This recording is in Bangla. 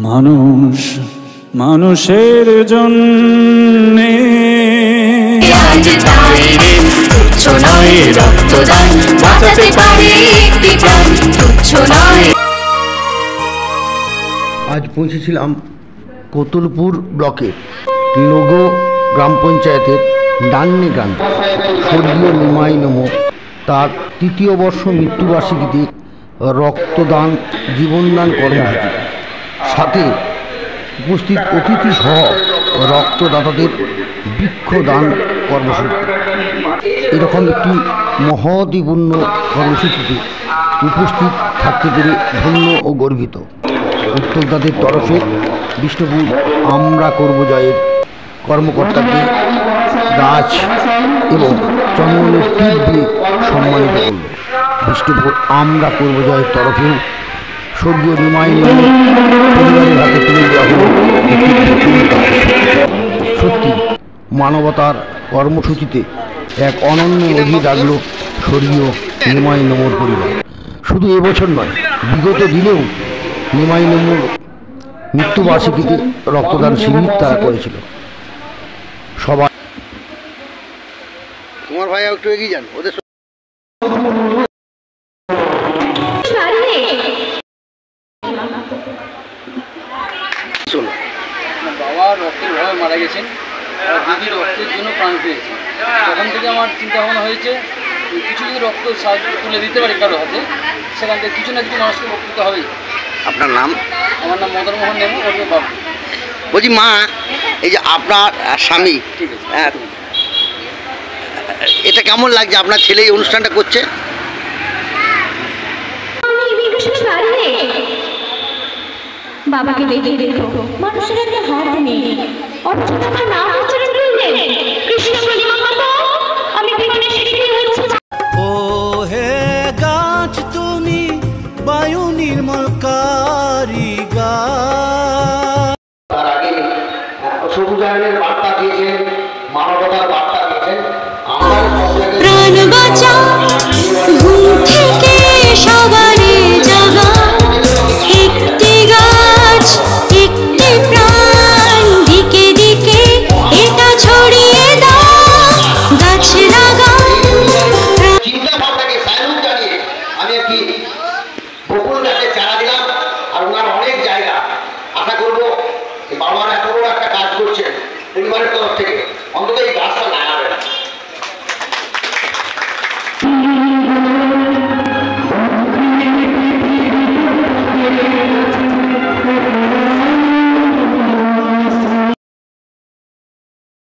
মানুষ মানুষের জন্যে আজ তাই রে তুচ্ছ নয় রক্তদান, বাঁচাতে পারে একটি প্রাণ, তুচ্ছ নয়। আজ পৌঁছেছিলাম কোতুলপুর ব্লকের লোগো গ্রাম পঞ্চায়েতের ডান্নি গ্রামে। স্বর্গীয় নিমাই নমো তার ৩য় বর্ষ মৃত্যুবার্ষিকীতে রক্তদান জীবনদান কর্মসূচি, সাথে উপস্থিত অতিথি সহ রক্তদাতাদের বৃক্ষদান কর্মসূচি। এরকম একটি মহতীপূর্ণ কর্মসূচিতে উপস্থিত থাকতে পেরে ধন্য ও গর্বিত। উদ্যোক্তাদের তরফে বিষ্ণুপুর আমরা করব জয়ের কর্মকর্তাকে গাছ এবং চন্দনের টিপ দিয়ে সম্মানিত করল। বিষ্ণুপুর আমরা করব জয়ের তরফেও স্বর্গীয় নিমাই নমো পরিবারের হাতে তুলে দেওয়া হল সত্যি মানবতার কর্মসূচিতে এক অনন্য অধিক রাখল স্বর্গীয় নিমাই নমোর পরিবার। শুধু এবছর নয়, বিগত দিনেও নিমাই নমোর মৃত্যুবার্ষিকীতে রক্তদান শিবির তারা করেছিল। সবাই তোমার ভাই একটু এগিয়ে যান ওদের বাবা রক্তের অভাবে মারা গেছেন, দিদি রক্তের জন্য প্রাণ পেয়েছে। তখন থেকে আমার চিন্তা ভাবনা হয়েছে কিছু যদি রক্ত তুলে দিতে পারি কারো হাতে, সেখান থেকে কিছু না কিছু মানুষকে উপকৃত হবেই। আপনার নাম? আমার নাম মদন মোহন নেমো, ওর বাবু। বলছি মা, এই যে আপনার স্বামী, ঠিক আছে, এটা কেমন লাগছে আপনার ছেলে এই অনুষ্ঠানটা করছে? বাবাকে দেখে দেখো মানুষের একটা হাত নেই, অথচ আমার নাম উচ্চারণ করলেন কৃষ্ণ বলি মাতা। আমি জীবনে শিখতে হচ্ছে ও হে গাছ তুমি বায়ু নির্মলকারী গাছ। তার আগে সবুজায়নের বার্তা দিয়েছেন, মানবতার বার্তা দিয়েছেন। আমরা প্রাণ বাঁচাও